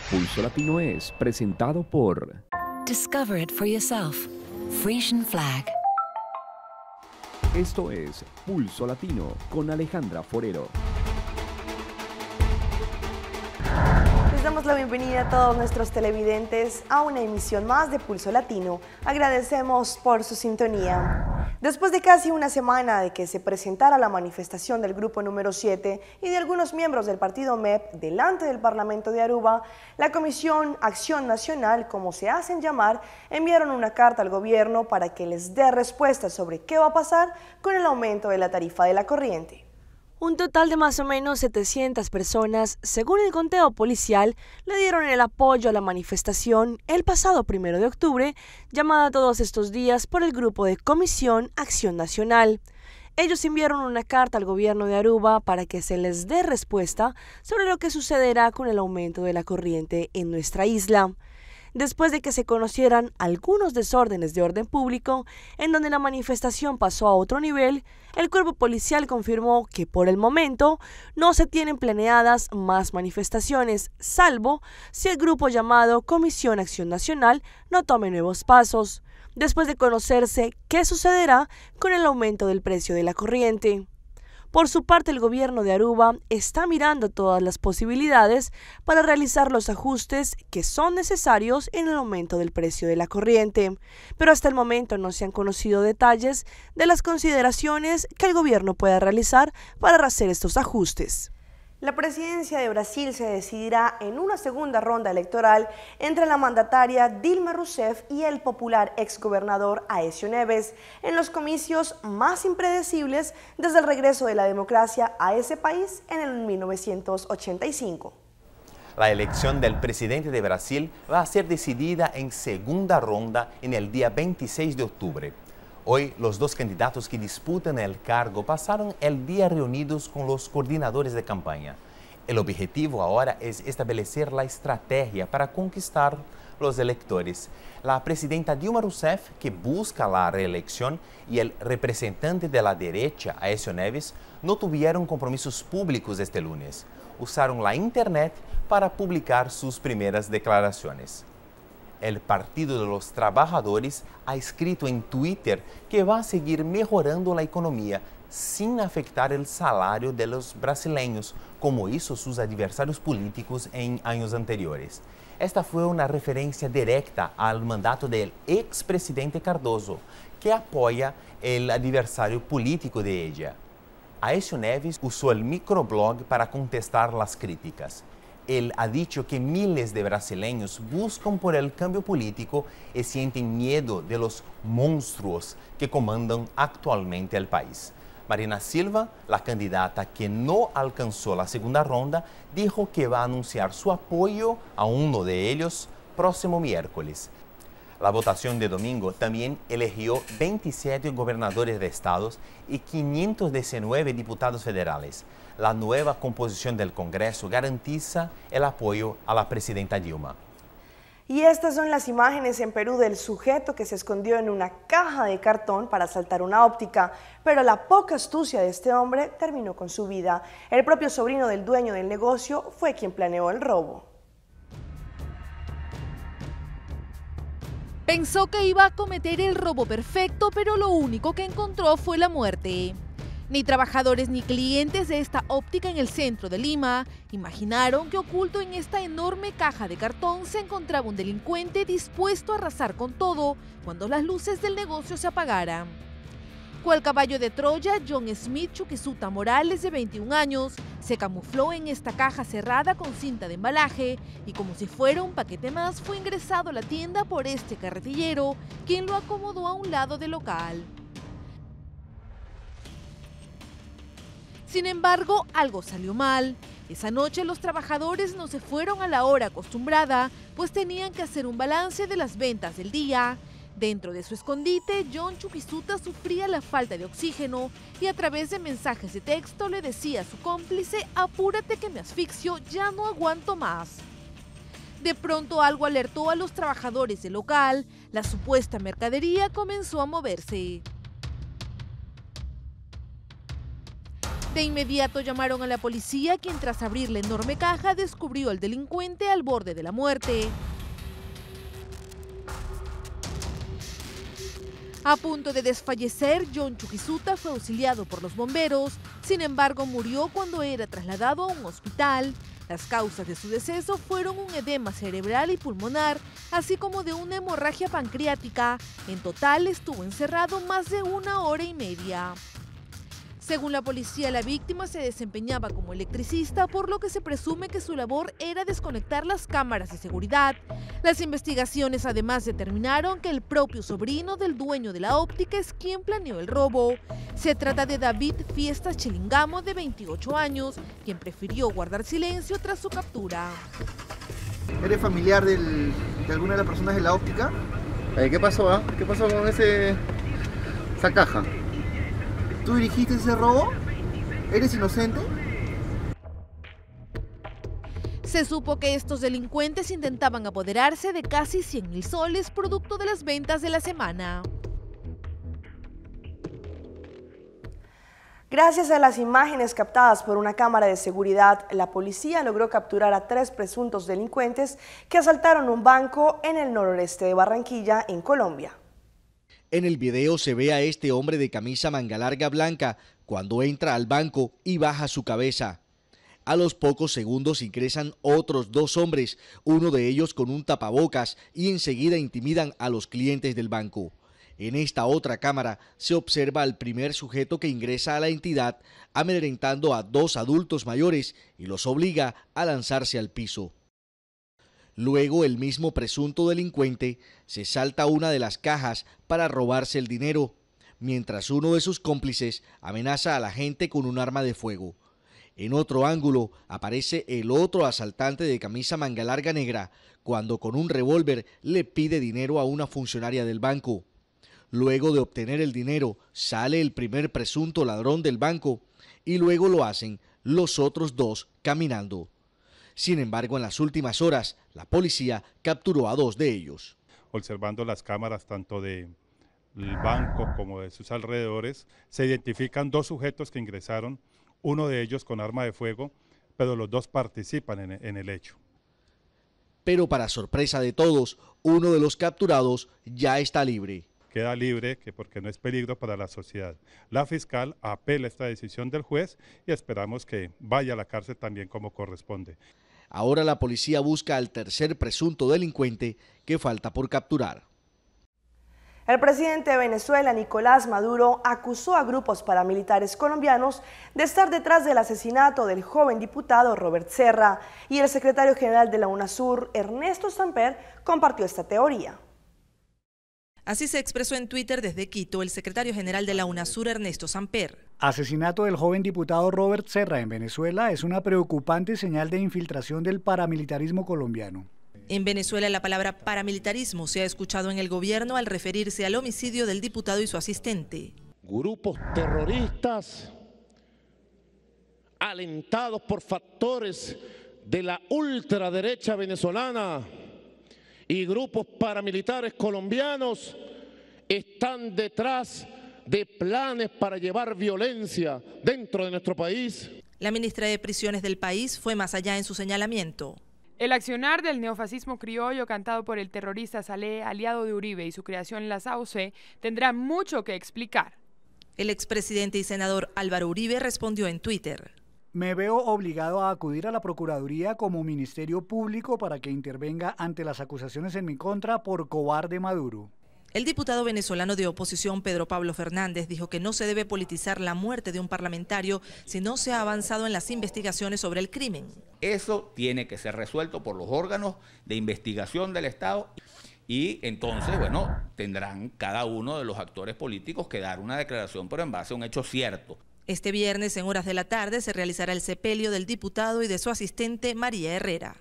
Pulso Latino es presentado por Discover it for yourself. Frisian Flag. Esto es Pulso Latino con Alejandra Forero. Les damos la bienvenida a todos nuestros televidentes a una emisión más de Pulso Latino. Agradecemos por su sintonía. Después de casi una semana de que se presentara la manifestación del grupo número 7 y de algunos miembros del partido MEP delante del Parlamento de Aruba, la Comisión Acción Nacional, como se hacen llamar, enviaron una carta al gobierno para que les dé respuesta sobre qué va a pasar con el aumento de la tarifa de la corriente. Un total de más o menos 700 personas, según el conteo policial, le dieron el apoyo a la manifestación el pasado 1 de octubre, llamada todos estos días por el grupo de Comisión Acción Nacional. Ellos enviaron una carta al gobierno de Aruba para que se les dé respuesta sobre lo que sucederá con el aumento de la corriente en nuestra isla. Después de que se conocieran algunos desórdenes de orden público, en donde la manifestación pasó a otro nivel, el cuerpo policial confirmó que por el momento no se tienen planeadas más manifestaciones, salvo si el grupo llamado Comisión Acción Nacional no tome nuevos pasos, después de conocerse qué sucederá con el aumento del precio de la corriente. Por su parte, el gobierno de Aruba está mirando todas las posibilidades para realizar los ajustes que son necesarios en el aumento del precio de la corriente, pero hasta el momento no se han conocido detalles de las consideraciones que el gobierno pueda realizar para hacer estos ajustes. La presidencia de Brasil se decidirá en una segunda ronda electoral entre la mandataria Dilma Rousseff y el popular exgobernador Aécio Neves, en los comicios más impredecibles desde el regreso de la democracia a ese país en el 1985. La elección del presidente de Brasil va a ser decidida en segunda ronda en el día 26 de octubre. Hoy, los dos candidatos que disputan el cargo pasaron el día reunidos con los coordinadores de campaña. El objetivo ahora es establecer la estrategia para conquistar los electores. La presidenta Dilma Rousseff, que busca la reelección, y el representante de la derecha, Aécio Neves, no tuvieron compromisos públicos este lunes. Usaron la internet para publicar sus primeras declaraciones. El Partido de los Trabajadores ha escrito en Twitter que va a seguir mejorando la economía sin afectar el salario de los brasileños, como hizo sus adversarios políticos en años anteriores. Esta fue una referencia directa al mandato del expresidente Cardoso, que apoya el adversario político de ella. Aécio Neves usó el microblog para contestar las críticas. Él ha dicho que miles de brasileños buscan por el cambio político y sienten miedo de los monstruos que comandan actualmente el país. Marina Silva, la candidata que no alcanzó la segunda ronda, dijo que va a anunciar su apoyo a uno de ellos próximo miércoles. La votación de domingo también eligió 27 gobernadores de estados y 519 diputados federales. La nueva composición del Congreso garantiza el apoyo a la presidenta Dilma. Y estas son las imágenes en Perú del sujeto que se escondió en una caja de cartón para asaltar una óptica, pero la poca astucia de este hombre terminó con su vida. El propio sobrino del dueño del negocio fue quien planeó el robo. Pensó que iba a cometer el robo perfecto, pero lo único que encontró fue la muerte. Ni trabajadores ni clientes de esta óptica en el centro de Lima imaginaron que oculto en esta enorme caja de cartón se encontraba un delincuente dispuesto a arrasar con todo cuando las luces del negocio se apagaran. Cual caballo de Troya, John Smith Chuquisuta Morales, de 21 años, se camufló en esta caja cerrada con cinta de embalaje y, como si fuera un paquete más, fue ingresado a la tienda por este carretillero, quien lo acomodó a un lado del local. Sin embargo, algo salió mal. Esa noche los trabajadores no se fueron a la hora acostumbrada, pues tenían que hacer un balance de las ventas del día. Dentro de su escondite, John Chuquisuta sufría la falta de oxígeno y a través de mensajes de texto le decía a su cómplice: apúrate que me asfixio, ya no aguanto más. De pronto algo alertó a los trabajadores del local, la supuesta mercadería comenzó a moverse. De inmediato llamaron a la policía, quien tras abrir la enorme caja descubrió al delincuente al borde de la muerte. A punto de desfallecer, John Chuquisuta fue auxiliado por los bomberos, sin embargo murió cuando era trasladado a un hospital. Las causas de su deceso fueron un edema cerebral y pulmonar, así como de una hemorragia pancreática. En total estuvo encerrado más de 1 hora y media. Según la policía, la víctima se desempeñaba como electricista, por lo que se presume que su labor era desconectar las cámaras de seguridad. Las investigaciones además determinaron que el propio sobrino del dueño de la óptica es quien planeó el robo. Se trata de David Fiestas Chilingamo, de 28 años, quien prefirió guardar silencio tras su captura. ¿Eres familiar de alguna de las personas de la óptica? ¿Qué pasó? ¿Qué pasó con esa caja? ¿Tú dirigiste ese robo? ¿Eres inocente? Se supo que estos delincuentes intentaban apoderarse de casi 100.000 soles, producto de las ventas de la semana. Gracias a las imágenes captadas por una cámara de seguridad, la policía logró capturar a 3 presuntos delincuentes que asaltaron un banco en el noroeste de Barranquilla, en Colombia. En el video se ve a este hombre de camisa manga larga blanca cuando entra al banco y baja su cabeza. A los pocos segundos ingresan otros 2 hombres, uno de ellos con un tapabocas, y enseguida intimidan a los clientes del banco. En esta otra cámara se observa al primer sujeto que ingresa a la entidad amedrentando a 2 adultos mayores y los obliga a lanzarse al piso. Luego el mismo presunto delincuente se salta una de las cajas para robarse el dinero, mientras uno de sus cómplices amenaza a la gente con un arma de fuego. En otro ángulo aparece el otro asaltante de camisa manga larga negra, cuando con un revólver le pide dinero a una funcionaria del banco. Luego de obtener el dinero, sale el primer presunto ladrón del banco y luego lo hacen los otros 2 caminando. Sin embargo, en las últimas horas, la policía capturó a 2 de ellos. Observando las cámaras tanto del banco como de sus alrededores, se identifican 2 sujetos que ingresaron, uno de ellos con arma de fuego, pero los 2 participan en el hecho. Pero para sorpresa de todos, uno de los capturados ya está libre. Queda libre porque no es peligro para la sociedad. La fiscal apela esta decisión del juez y esperamos que vaya a la cárcel también como corresponde. Ahora la policía busca al tercer presunto delincuente que falta por capturar. El presidente de Venezuela, Nicolás Maduro, acusó a grupos paramilitares colombianos de estar detrás del asesinato del joven diputado Robert Serra, y el secretario general de la UNASUR, Ernesto Samper, compartió esta teoría. Así se expresó en Twitter desde Quito el secretario general de la UNASUR, Ernesto Samper. Asesinato del joven diputado Robert Serra en Venezuela es una preocupante señal de infiltración del paramilitarismo colombiano. En Venezuela la palabra paramilitarismo se ha escuchado en el gobierno al referirse al homicidio del diputado y su asistente. Grupos terroristas alentados por factores de la ultraderecha venezolana y grupos paramilitares colombianos están detrás de planes para llevar violencia dentro de nuestro país. La ministra de Prisiones del país fue más allá en su señalamiento. El accionar del neofascismo criollo cantado por el terrorista Saleh, aliado de Uribe, y su creación en las AUC tendrá mucho que explicar. El expresidente y senador Álvaro Uribe respondió en Twitter. Me veo obligado a acudir a la Procuraduría como Ministerio Público para que intervenga ante las acusaciones en mi contra por cobarde Maduro. El diputado venezolano de oposición Pedro Pablo Fernández dijo que no se debe politizar la muerte de un parlamentario si no se ha avanzado en las investigaciones sobre el crimen. Eso tiene que ser resuelto por los órganos de investigación del Estado y entonces, bueno, tendrán cada uno de los actores políticos que dar una declaración, pero en base a un hecho cierto. Este viernes, en horas de la tarde, se realizará el sepelio del diputado y de su asistente María Herrera.